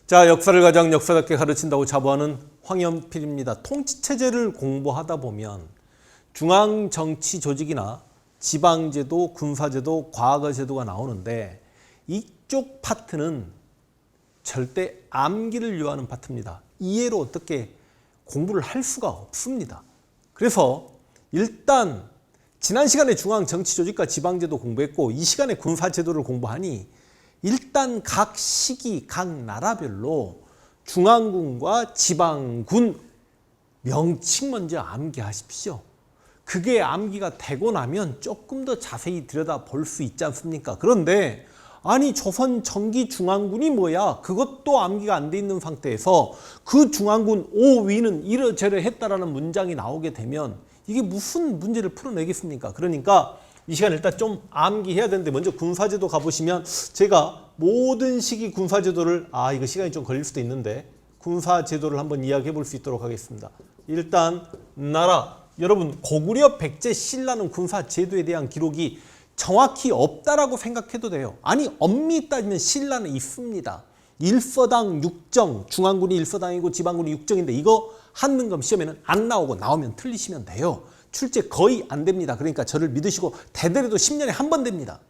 자, 역사를 가장 역사답게 가르친다고 자부하는 황연필입니다. 통치체제를 공부하다 보면 중앙정치조직이나 지방제도, 군사제도, 과거제도가 나오는데 이쪽 파트는 절대 암기를 요하는 파트입니다. 이해로 어떻게 공부를 할 수가 없습니다. 그래서 일단 지난 시간에 중앙정치조직과 지방제도 공부했고 이 시간에 군사제도를 공부하니 일단 각 시기, 각 나라별로 중앙군과 지방군 명칭 먼저 암기하십시오. 그게 암기가 되고 나면 조금 더 자세히 들여다볼 수 있지 않습니까? 그런데 아니 조선 정기 중앙군이 뭐야? 그것도 암기가 안 돼 있는 상태에서 그 중앙군 5위는 이러저러했다라는 문장이 나오게 되면 이게 무슨 문제를 풀어내겠습니까? 그러니까 이 시간에 일단 좀 암기해야 되는데 먼저 군사제도 가보시면 제가 모든 시기 군사제도를 이거 시간이 좀 걸릴 수도 있는데 군사제도를 한번 이야기해 볼 수 있도록 하겠습니다. 일단 나라, 여러분 고구려 백제 신라는 군사제도에 대한 기록이 정확히 없다라고 생각해도 돼요. 아니 엄밀히 따지면 신라는 있습니다. 일서당 6정, 중앙군이 일서당이고 지방군이 6정인데 이거 한능검 시험에는 안 나오고 나오면 틀리시면 돼요. 출제 거의 안 됩니다. 그러니까 저를 믿으시고 대대로도 10년에 한 번 됩니다.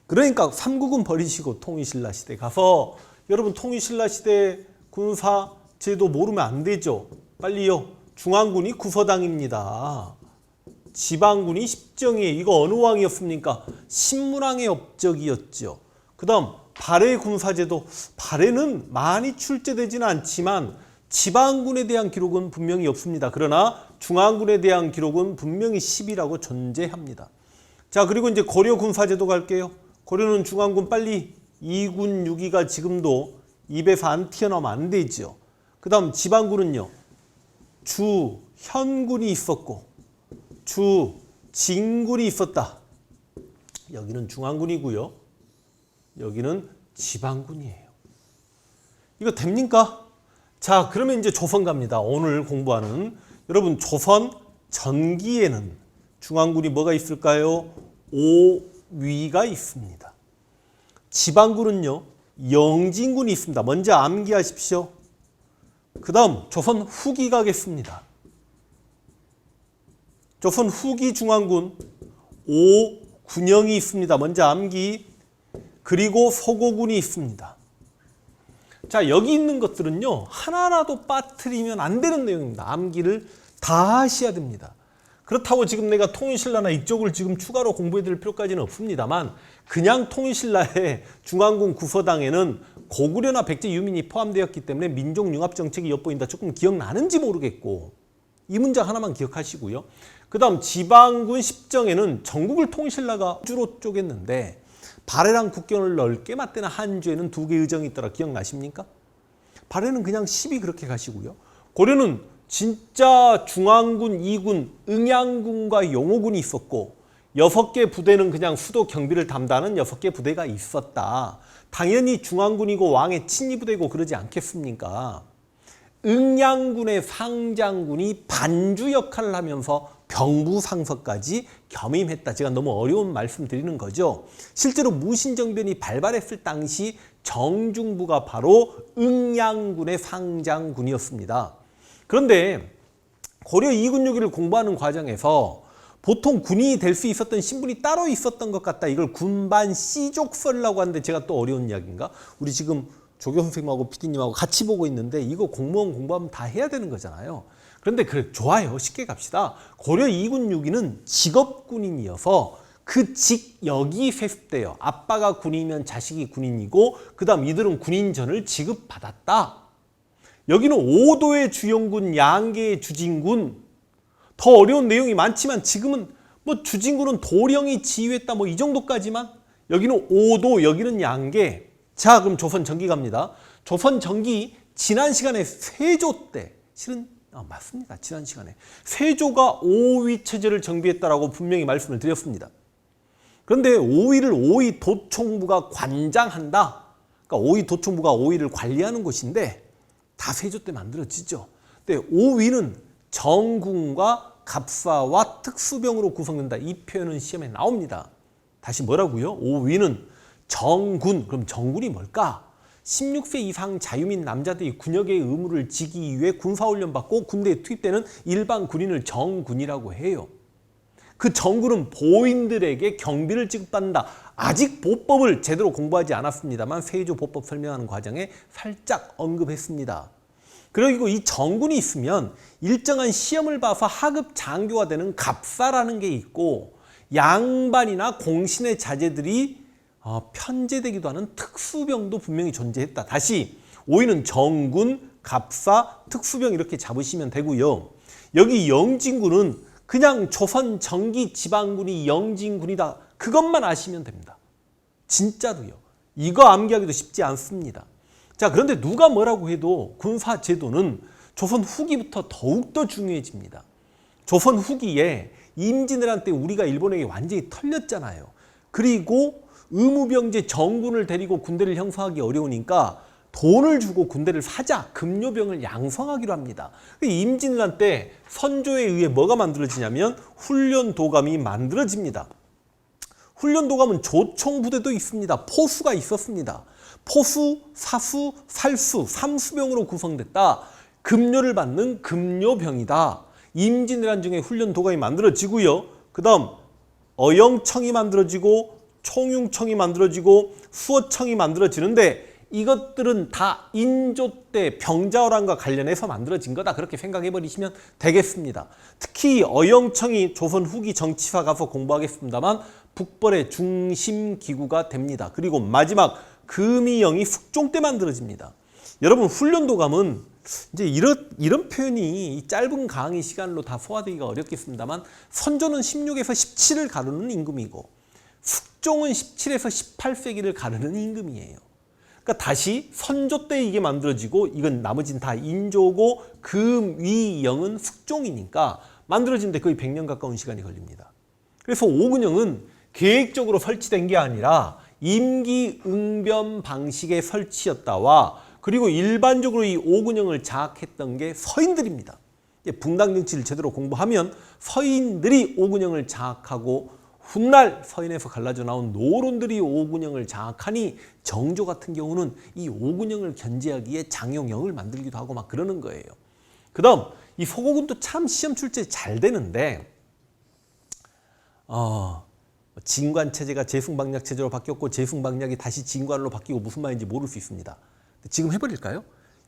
그러니까 삼국은 버리시고 통일신라 시대 가서 여러분 통일신라 시대 군사제도 모르면 안 되죠. 빨리요. 중앙군이 구서당입니다. 지방군이 10정이에요. 이거 어느 왕이었습니까? 신문왕의 업적이었죠. 그 다음 발해 군사제도. 발해는 많이 출제되지는 않지만 지방군에 대한 기록은 분명히 없습니다. 그러나 중앙군에 대한 기록은 분명히 10이라고 존재합니다. 자, 그리고 이제 고려 군사제도 갈게요. 고려는 중앙군 빨리 2군 6위가 지금도 입에서 안 튀어나오면 안 되죠. 그 다음 지방군은요. 주 현군이 있었고 주 진군이 있었다. 여기는 중앙군이고요. 여기는 지방군이에요. 이거 됩니까? 자, 그러면 이제 조선 갑니다. 오늘 공부하는 여러분 조선 전기에는 중앙군이 뭐가 있을까요? 5위가 있습니다. 지방군은요. 영진군이 있습니다. 먼저 암기하십시오. 그 다음 조선 후기 가겠습니다. 조선 후기 중앙군 5군영이 있습니다. 먼저 암기. 그리고 서고군이 있습니다. 자, 여기 있는 것들은요. 하나라도 빠뜨리면 안 되는 내용입니다. 암기를 다 하셔야 됩니다. 그렇다고 지금 내가 통일신라나 이쪽을 지금 추가로 공부해 드릴 필요까지는 없습니다만 그냥 통일신라의 중앙군 구서당에는 고구려나 백제 유민이 포함되었기 때문에 민족융합정책이 엿보인다. 조금 기억나는지 모르겠고 이 문장 하나만 기억하시고요. 그 다음 지방군 10정에는 전국을 통일신라가 주로 쪼갰는데 발해랑 국경을 넓게 맞대는 한주에는 2개의 의정이 있더라. 기억나십니까? 발해는 그냥 10이 그렇게 가시고요. 고려는 진짜 중앙군 2군, 응양군과 용호군이 있었고 6개 부대는 그냥 수도 경비를 담당하는 6개 부대가 있었다. 당연히 중앙군이고 왕의 친위부대고 그러지 않겠습니까? 응양군의 상장군이 반주 역할을 하면서 병부상서까지 겸임했다. 제가 너무 어려운 말씀 드리는 거죠. 실제로 무신정변이 발발했을 당시 정중부가 바로 응양군의 상장군이었습니다. 그런데 고려 2군 6위를 공부하는 과정에서 보통 군인이 될 수 있었던 신분이 따로 있었던 것 같다. 이걸 군반 C족설이라고 하는데 제가 또 어려운 이야기인가? 우리 지금 조교 선생님하고 PD님하고 같이 보고 있는데 이거 공무원 공부하면 다 해야 되는 거잖아요. 그런데 그래 좋아요. 쉽게 갑시다. 고려 2군 6위는 직업군인이어서 그 직역이 세습돼요. 아빠가 군인이면 자식이 군인이고 그 다음 이들은 군인전을 지급받았다. 여기는 5도의 주영군, 양계의 주진군. 더 어려운 내용이 많지만 지금은 뭐 주진군은 도령이 지휘했다 뭐 이 정도까지만. 여기는 5도, 여기는 양계. 자, 그럼 조선 전기 갑니다. 조선 전기 지난 시간에 세조 때 실은 맞습니다. 지난 시간에 세조가 5위 체제를 정비했다라고 분명히 말씀을 드렸습니다. 그런데 5위를 5위 도총부가 관장한다. 그러니까 5위 도총부가 5위를 관리하는 곳인데 다 세조 때 만들어지죠. 근데 5위는 정군과 갑사와 특수병으로 구성된다. 이 표현은 시험에 나옵니다. 다시 뭐라고요? 5위는 정군. 그럼 정군이 뭘까? 16세 이상 자유민 남자들이 군역의 의무를 지기 위해 군사훈련 받고 군대에 투입되는 일반 군인을 정군이라고 해요. 그 정군은 보인들에게 경비를 지급받는다. 아직 보법을 제대로 공부하지 않았습니다만 세조 보법 설명하는 과정에 살짝 언급했습니다. 그리고 이 정군이 있으면 일정한 시험을 봐서 하급 장교가 되는 갑사라는 게 있고 양반이나 공신의 자제들이 편제되기도 하는 특수병도 분명히 존재했다. 다시 오이는 정군, 갑사, 특수병 이렇게 잡으시면 되고요. 여기 영진군은 그냥 조선 정기 지방군이 영진군이다. 그것만 아시면 됩니다. 진짜로요. 이거 암기하기도 쉽지 않습니다. 자, 그런데 누가 뭐라고 해도 군사제도는 조선 후기부터 더욱더 중요해집니다. 조선 후기에 임진왜란 때 우리가 일본에게 완전히 털렸잖아요. 그리고 의무병제 정군을 데리고 군대를 형성하기 어려우니까 돈을 주고 군대를 사자, 금요병을 양성하기로 합니다. 임진왜란 때 선조에 의해 뭐가 만들어지냐면 훈련도감이 만들어집니다. 훈련도감은 조총부대도 있습니다. 포수가 있었습니다. 포수, 사수, 살수, 삼수병으로 구성됐다. 금요를 받는 금요병이다. 임진왜란 중에 훈련도감이 만들어지고요. 그 다음 어영청이 만들어지고 총융청이 만들어지고 수어청이 만들어지는데 이것들은 다 인조 때 병자호란과 관련해서 만들어진 거다. 그렇게 생각해 버리시면 되겠습니다. 특히 어영청이 조선 후기 정치사 가서 공부하겠습니다만 북벌의 중심 기구가 됩니다. 그리고 마지막 금이영이 숙종 때 만들어집니다. 여러분 훈련도감은 이제 이런 표현이 이 짧은 강의 시간으로 다 소화되기가 어렵겠습니다만 선조는 16에서 17을 가르는 임금이고 숙종은 17에서 18세기를 가르는 임금이에요. 그러니까 다시 선조 때 이게 만들어지고 이건 나머지는 다 인조고 금위영은 숙종이니까 만들어지는데 거의 100년 가까운 시간이 걸립니다. 그래서 오군영은 계획적으로 설치된 게 아니라 임기응변 방식의 설치였다와 그리고 일반적으로 이 오군영을 장악했던 게 서인들입니다. 붕당 정치를 제대로 공부하면 서인들이 오군영을 장악하고 훗날 서인에서 갈라져 나온 노론들이 오군영을 장악하니 정조 같은 경우는 이 오군영을 견제하기에 장용영을 만들기도 하고 막 그러는 거예요. 그 다음 이 소고군도 참 시험 출제 잘 되는데 진관체제가 제승방략체제로 바뀌었고 제승방략이 다시 진관으로 바뀌고 무슨 말인지 모를 수 있습니다. 지금 해버릴까요?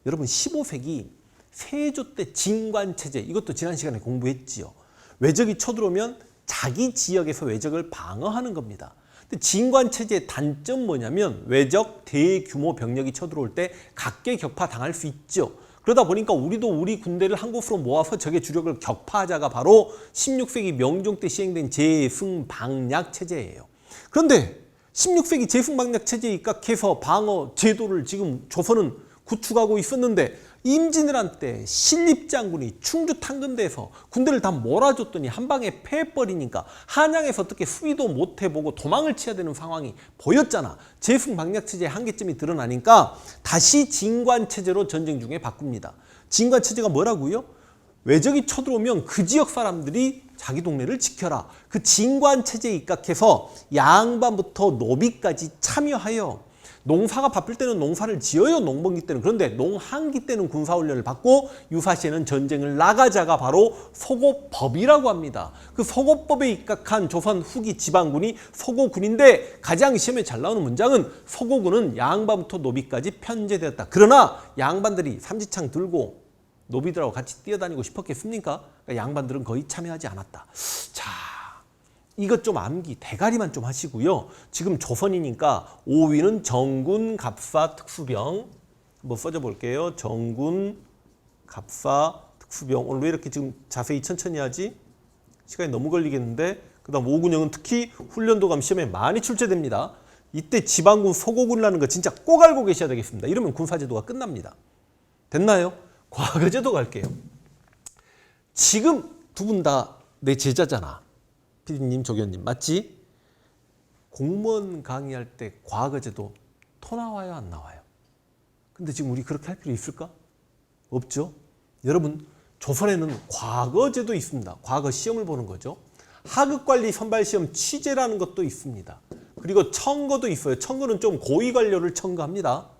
여러분 15세기 세조 때 진관체제 이것도 지난 시간에 공부했지요. 외적이 쳐들어오면 자기 지역에서 외적을 방어하는 겁니다. 근데 진관체제의 단점 뭐냐면 외적 대규모 병력이 쳐들어올 때 각계격파 당할 수 있죠. 그러다 보니까 우리도 우리 군대를 한 곳으로 모아서 적의 주력을 격파하자가 바로 16세기 명종 때 시행된 제승방략 체제예요. 그런데 16세기 제승방략 체제에 입각해서 방어 제도를 지금 조선은 구축하고 있었는데 임진왜란 때 신립장군이 충주 탕근대에서 군대를 다 몰아줬더니 한 방에 패해버리니까 한양에서 어떻게 수비도 못 해보고 도망을 치야 되는 상황이 보였잖아. 제승방략체제의 한계점이 드러나니까 다시 진관체제로 전쟁 중에 바꿉니다. 진관체제가 뭐라고요? 외적이 쳐들어오면 그 지역 사람들이 자기 동네를 지켜라. 그 진관체제에 입각해서 양반부터 노비까지 참여하여 농사가 바쁠 때는 농사를 지어요. 농번기 때는. 그런데 농한기 때는 군사훈련을 받고 유사시에는 전쟁을 나가자가 바로 소고법이라고 합니다. 그 소고법에 입각한 조선 후기 지방군이 소고군인데 가장 시험에 잘 나오는 문장은 소고군은 양반부터 노비까지 편제되었다. 그러나 양반들이 삼지창 들고 노비들하고 같이 뛰어다니고 싶었겠습니까? 그러니까 양반들은 거의 참여하지 않았다. 자, 이것 좀 암기, 대가리만 좀 하시고요. 지금 조선이니까 5위는 정군, 갑사, 특수병. 한번 써줘 볼게요. 정군, 갑사, 특수병. 오늘 왜 이렇게 지금 자세히 천천히 하지? 시간이 너무 걸리겠는데. 그 다음 5군형은 특히 훈련도감 시험에 많이 출제됩니다. 이때 지방군 소고군이라는 거 진짜 꼭 알고 계셔야 되겠습니다. 이러면 군사제도가 끝납니다. 됐나요? 과거제도 갈게요. 지금 두 분 다 내 제자잖아. 피디님, 조교님 맞지? 공무원 강의할 때 과거제도 토 나와요, 안 나와요? 근데 지금 우리 그렇게 할 필요 있을까? 없죠? 여러분, 조선에는 과거제도 있습니다. 과거 시험을 보는 거죠. 하급관리 선발시험 취재라는 것도 있습니다. 그리고 청거도 있어요. 청거는 좀 고위관료를 청거합니다.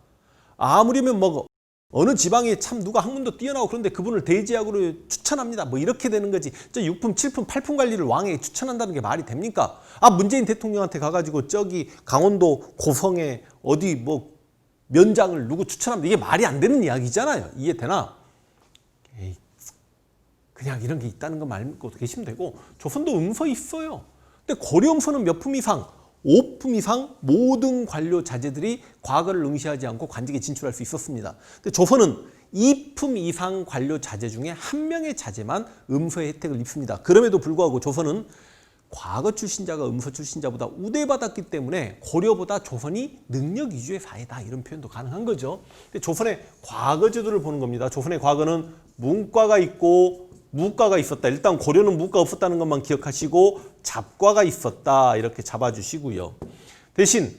아무리면 뭐 어느 지방에 참 누가 학문도 뛰어나고 그런데 그분을 대제학으로 추천합니다. 뭐 이렇게 되는 거지. 저 6품, 7품, 8품 관리를 왕에게 추천한다는 게 말이 됩니까? 아, 문재인 대통령한테 가가지고 저기 강원도 고성에 어디 뭐 면장을 누구 추천합니다. 이게 말이 안 되는 이야기잖아요. 이해되나? 에이, 그냥 이런 게 있다는 거 말고 계시면 되고, 조선도 음서 있어요. 근데 고려 음서는 몇 품 이상, 5품 이상 모든 관료 자제들이 과거를 응시하지 않고 관직에 진출할 수 있었습니다. 근데 조선은 2품 이상 관료 자제 중에 한 명의 자제만 음서의 혜택을 입습니다. 그럼에도 불구하고 조선은 과거 출신자가 음서 출신자보다 우대받았기 때문에 고려보다 조선이 능력 위주의 사회다, 이런 표현도 가능한 거죠. 근데 조선의 과거 제도를 보는 겁니다. 조선의 과거는 문과가 있고 무과가 있었다. 일단 고려는 무과 없었다는 것만 기억하시고 잡과가 있었다, 이렇게 잡아주시고요. 대신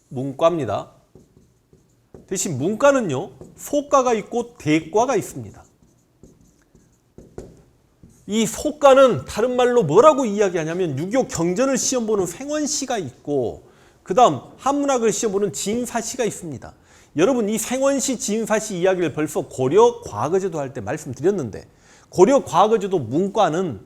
문과입니다. 대신 문과는요, 소과가 있고 대과가 있습니다. 이 소과는 다른 말로 뭐라고 이야기하냐면 유교 경전을 시험 보는 생원시가 있고, 그 다음 한문학을 시험 보는 진사시가 있습니다. 여러분, 이 생원시, 진사시 이야기를 벌써 고려 과거제도 할 때 말씀드렸는데, 고려 과거제도 문과는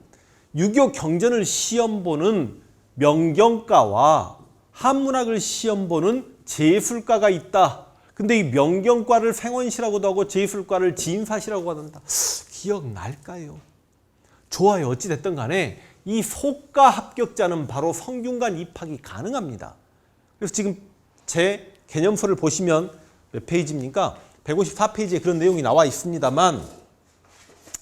유교 경전을 시험 보는 명경과와 한문학을 시험 보는 제술과가 있다. 근데 이 명경과를 생원시라고도 하고 제술과를 진사시라고 한다. 기억날까요? 좋아요. 어찌됐든 간에 이 소과 합격자는 바로 성균관 입학이 가능합니다. 그래서 지금 제 개념서를 보시면 몇 페이지입니까? 154페이지에 그런 내용이 나와 있습니다만,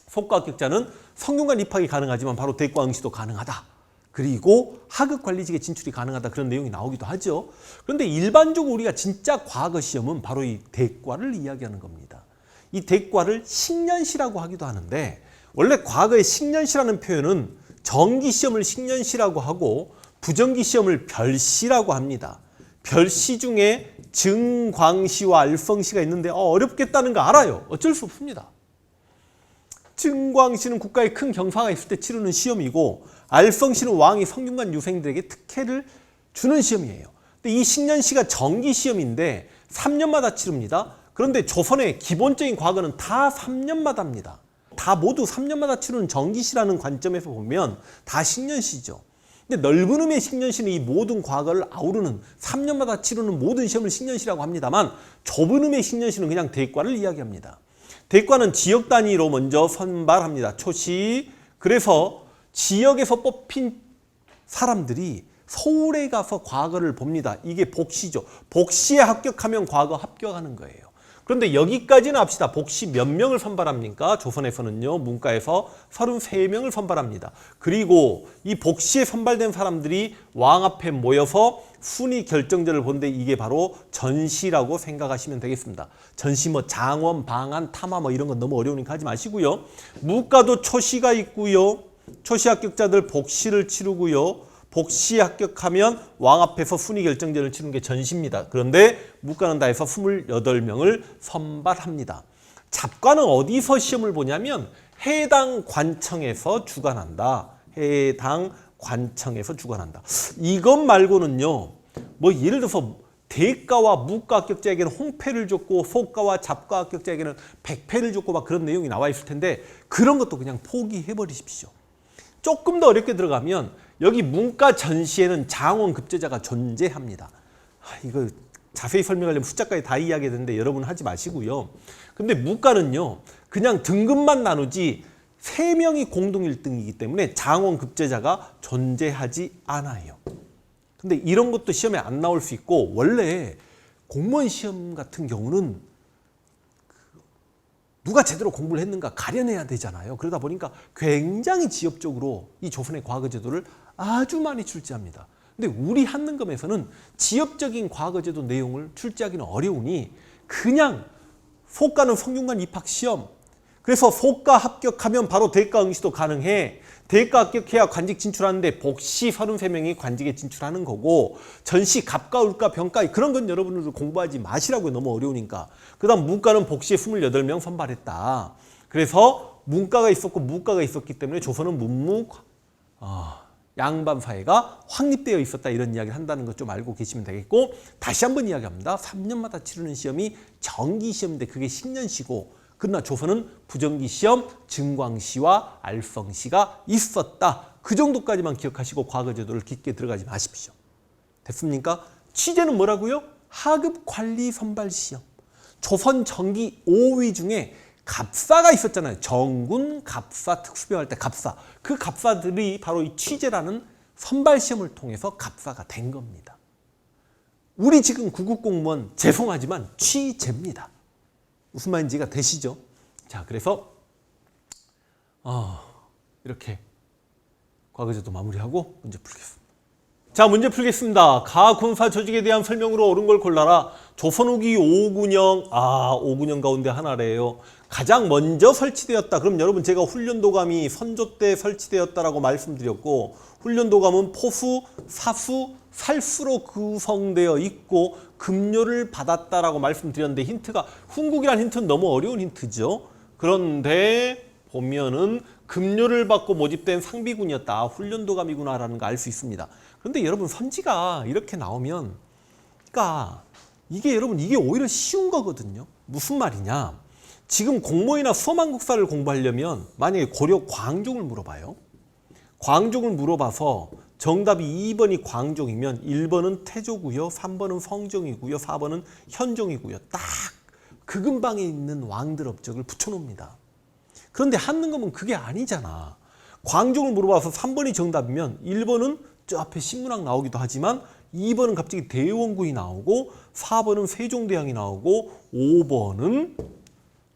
소과 합격자는 성균관 입학이 가능하지만 바로 대과 응시도 가능하다. 그리고 하급 관리직에 진출이 가능하다, 그런 내용이 나오기도 하죠. 그런데 일반적으로 우리가 진짜 과거 시험은 바로 이 대과를 이야기하는 겁니다. 이 대과를 식년시라고 하기도 하는데, 원래 과거의 식년시라는 표현은 정기시험을 식년시라고 하고 부정기시험을 별시라고 합니다. 별시 중에 증광시와 알성시가 있는데 어렵겠다는 거 알아요. 어쩔 수 없습니다. 증광시는 국가에 큰 경사가 있을 때 치르는 시험이고, 알성시는 왕이 성균관 유생들에게 특혜를 주는 시험이에요. 근데 이 식년시가 정기시험인데 3년마다 치릅니다. 그런데 조선의 기본적인 과거는 다 3년마다 합니다. 다 모두 3년마다 치르는 정기시라는 관점에서 보면 다 식년시죠. 근데 넓은 의미의 식년시는 이 모든 과거를 아우르는 3년마다 치르는 모든 시험을 식년시라고 합니다만, 좁은 의미의 식년시는 그냥 대과를 이야기합니다. 대과는 지역 단위로 먼저 선발합니다. 초시. 그래서 지역에서 뽑힌 사람들이 서울에 가서 과거를 봅니다. 이게 복시죠. 복시에 합격하면 과거 합격하는 거예요. 그런데 여기까지는 합시다. 복시 몇 명을 선발합니까? 조선에서는요, 문과에서 33명을 선발합니다. 그리고 이 복시에 선발된 사람들이 왕 앞에 모여서 순위 결정전을 보는데, 이게 바로 전시라고 생각하시면 되겠습니다. 전시 뭐 장원, 방한, 탐화 뭐 이런 건 너무 어려우니까 하지 마시고요. 무과도 초시가 있고요. 초시 합격자들 복시를 치르고요. 복시에 합격하면 왕 앞에서 순위 결정전을 치르는 게 전시입니다. 그런데 무과는 다 해서 28명을 선발합니다. 잡과는 어디서 시험을 보냐면 해당 관청에서 주관한다. 해당 관청에서 주관한다. 이것 말고는요, 뭐 예를 들어서 대과와 무과 합격자에게는 홍패를 줬고 소과와 잡과 합격자에게는 백패를 줬고 막 그런 내용이 나와 있을 텐데, 그런 것도 그냥 포기해 버리십시오. 조금 더 어렵게 들어가면 여기 문과 전시에는 장원 급제자가 존재합니다. 이거 자세히 설명하려면 숫자까지 다 이야기해야 되는데 여러분 하지 마시고요. 근데 문과는요, 그냥 등급만 나누지 3명이 공동 1등이기 때문에 장원 급제자가 존재하지 않아요. 근데 이런 것도 시험에 안 나올 수 있고, 원래 공무원 시험 같은 경우는 누가 제대로 공부를 했는가 가려내야 되잖아요. 그러다 보니까 굉장히 지엽적으로 이 조선의 과거 제도를 아주 많이 출제합니다. 근데 우리 한능검에서는 지엽적인 과거 제도 내용을 출제하기는 어려우니 그냥 소과는 성균관 입학 시험, 그래서 소과 합격하면 바로 대과 응시도 가능해. 대과 합격해야 관직 진출하는데 복시 33명이 관직에 진출하는 거고, 전시 갑과 울과 병과 그런 건 여러분들 공부하지 마시라고요. 너무 어려우니까. 그 다음 문과는 복시에 28명 선발했다. 그래서 문과가 있었고 무과가 있었기 때문에 조선은 문무 양반 사회가 확립되어 있었다 이런 이야기를 한다는 것 좀 알고 계시면 되겠고 다시 한번 이야기합니다. 3년마다 치르는 시험이 정기시험인데 그게 10년시고 그러나 조선은 부정기시험 증광시와 알성시가 있었다. 그 정도까지만 기억하시고 과거제도를 깊게 들어가지 마십시오. 됐습니까? 취재는 뭐라고요? 하급관리선발시험. 조선 정기 5위 중에 갑사가 있었잖아요. 정군, 갑사, 특수병할 때 갑사. 그 갑사들이 바로 이 취재라는 선발시험을 통해서 갑사가 된 겁니다. 우리 지금 구급공무원 죄송하지만 취재입니다. 무슨 말인지 이해가 되시죠? 자, 그래서 이렇게 과거제도 마무리하고 문제 풀겠습니다. 자, 문제 풀겠습니다. 가군사 조직에 대한 설명으로 옳은 걸 골라라. 조선 후기 5군형, 5군형 가운데 하나래요. 가장 먼저 설치되었다. 그럼 여러분 제가 훈련도감이 선조 때 설치되었다라고 말씀드렸고 훈련도감은 포수, 사수, 살수로 구성되어 있고 급료를 받았다라고 말씀드렸는데 힌트가 훈국이라는 힌트는 너무 어려운 힌트죠. 그런데 보면은 급료를 받고 모집된 상비군이었다. 훈련도감이구나라는 거 알 수 있습니다. 그런데 여러분 선지가 이렇게 나오면 그러니까 이게 여러분 이게 오히려 쉬운 거거든요. 무슨 말이냐. 지금 공모이나 수험한국사를 공부하려면 만약에 고려 광종을 물어봐요. 광종을 물어봐서 정답이 2번이 광종이면 1번은 태조고요. 3번은 성종이고요. 4번은 현종이고요. 딱 그 근방에 있는 왕들 업적을 붙여놓습니다. 그런데 한능검은 그게 아니잖아. 광종을 물어봐서 3번이 정답이면 1번은 저 앞에 신문학 나오기도 하지만 2번은 갑자기 대원군이 나오고 4번은 세종대왕이 나오고 5번은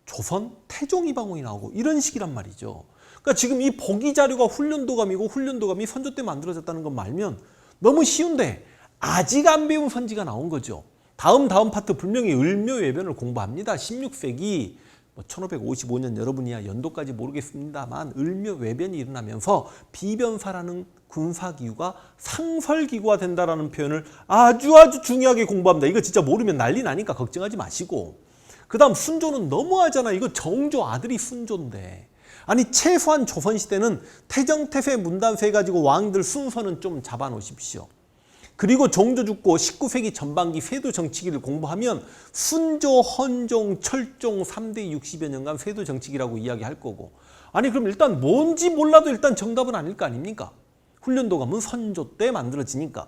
조선 태종이방원이 나오고 이런 식이란 말이죠. 그러니까 지금 이 보기 자료가 훈련도감이고 훈련도감이 선조 때 만들어졌다는 건 말면 너무 쉬운데 아직 안 배운 선지가 나온 거죠. 다음 파트 분명히 을묘외변을 공부합니다. 16세기 1555년 여러분이야 연도까지 모르겠습니다만 을묘외변이 일어나면서 비변사라는 군사기구가 상설기구가 된다라는 표현을 아주 중요하게 공부합니다. 이거 진짜 모르면 난리 나니까 걱정하지 마시고 그 다음 순조는 너무하잖아. 이거 정조 아들이 순조인데 아니 최소한 조선시대는 태정태세 문단세 해가지고 왕들 순서는 좀 잡아놓으십시오. 그리고 정조 죽고 19세기 전반기 세도 정치기를 공부하면 순조, 헌종, 철종 3대 60여 년간 세도 정치기라고 이야기할 거고 아니 그럼 일단 뭔지 몰라도 일단 정답은 아닐 거 아닙니까? 훈련도감은 선조 때 만들어지니까.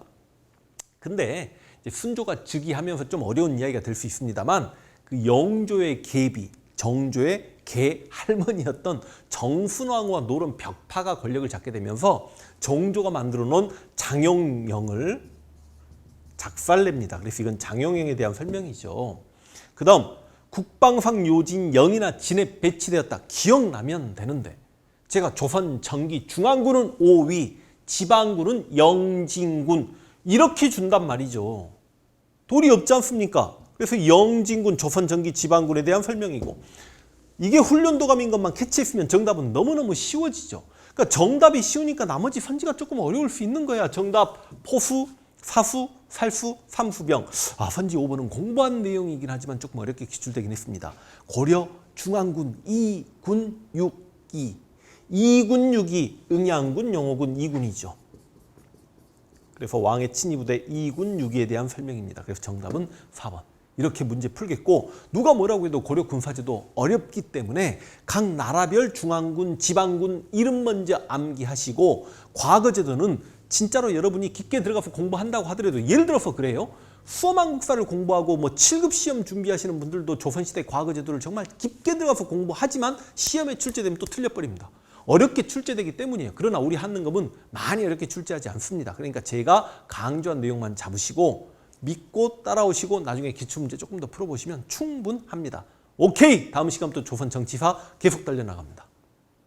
근데 이제 순조가 즉위하면서 좀 어려운 이야기가 될 수 있습니다만 그 영조의 계비, 정조의 개 할머니였던 정순왕후와 노론 벽파가 권력을 잡게 되면서 정조가 만들어 놓은 장영영을 작살냅니다. 그래서 이건 장영영에 대한 설명이죠. 그 다음 국방상 요진 영이나 진에 배치되었다. 기억나면 되는데 제가 조선 정기 중앙군은 5위, 지방군은 영진군 이렇게 준단 말이죠. 돌이 없지 않습니까? 그래서 영진군, 조선 정기 지방군에 대한 설명이고 이게 훈련도감인 것만 캐치했으면 정답은 너무너무 쉬워지죠. 그러니까 정답이 쉬우니까 나머지 선지가 조금 어려울 수 있는 거야. 정답 포수, 사수, 살수, 삼수병. 선지 5번은 공부한 내용이긴 하지만 조금 어렵게 기출되긴 했습니다. 고려 중앙군 2군 6이 2군 6이 응양군, 영호군 2군이죠. 그래서 왕의 친위부대 2군 6위에 대한 설명입니다. 그래서 정답은 4번. 이렇게 문제 풀겠고 누가 뭐라고 해도 고려 군사제도 어렵기 때문에 각 나라별 중앙군, 지방군 이름 먼저 암기하시고 과거제도는 진짜로 여러분이 깊게 들어가서 공부한다고 하더라도 예를 들어서 그래요. 수험한국사를 공부하고 7급 시험 준비하시는 분들도 조선시대 과거제도를 정말 깊게 들어가서 공부하지만 시험에 출제되면 또 틀려버립니다. 어렵게 출제되기 때문이에요. 그러나 우리 한능검은 많이 어렵게 출제하지 않습니다. 그러니까 제가 강조한 내용만 잡으시고 믿고 따라오시고 나중에 기출문제 조금 더 풀어보시면 충분합니다. 오케이! 다음 시간부터 조선 정치사 계속 달려나갑니다.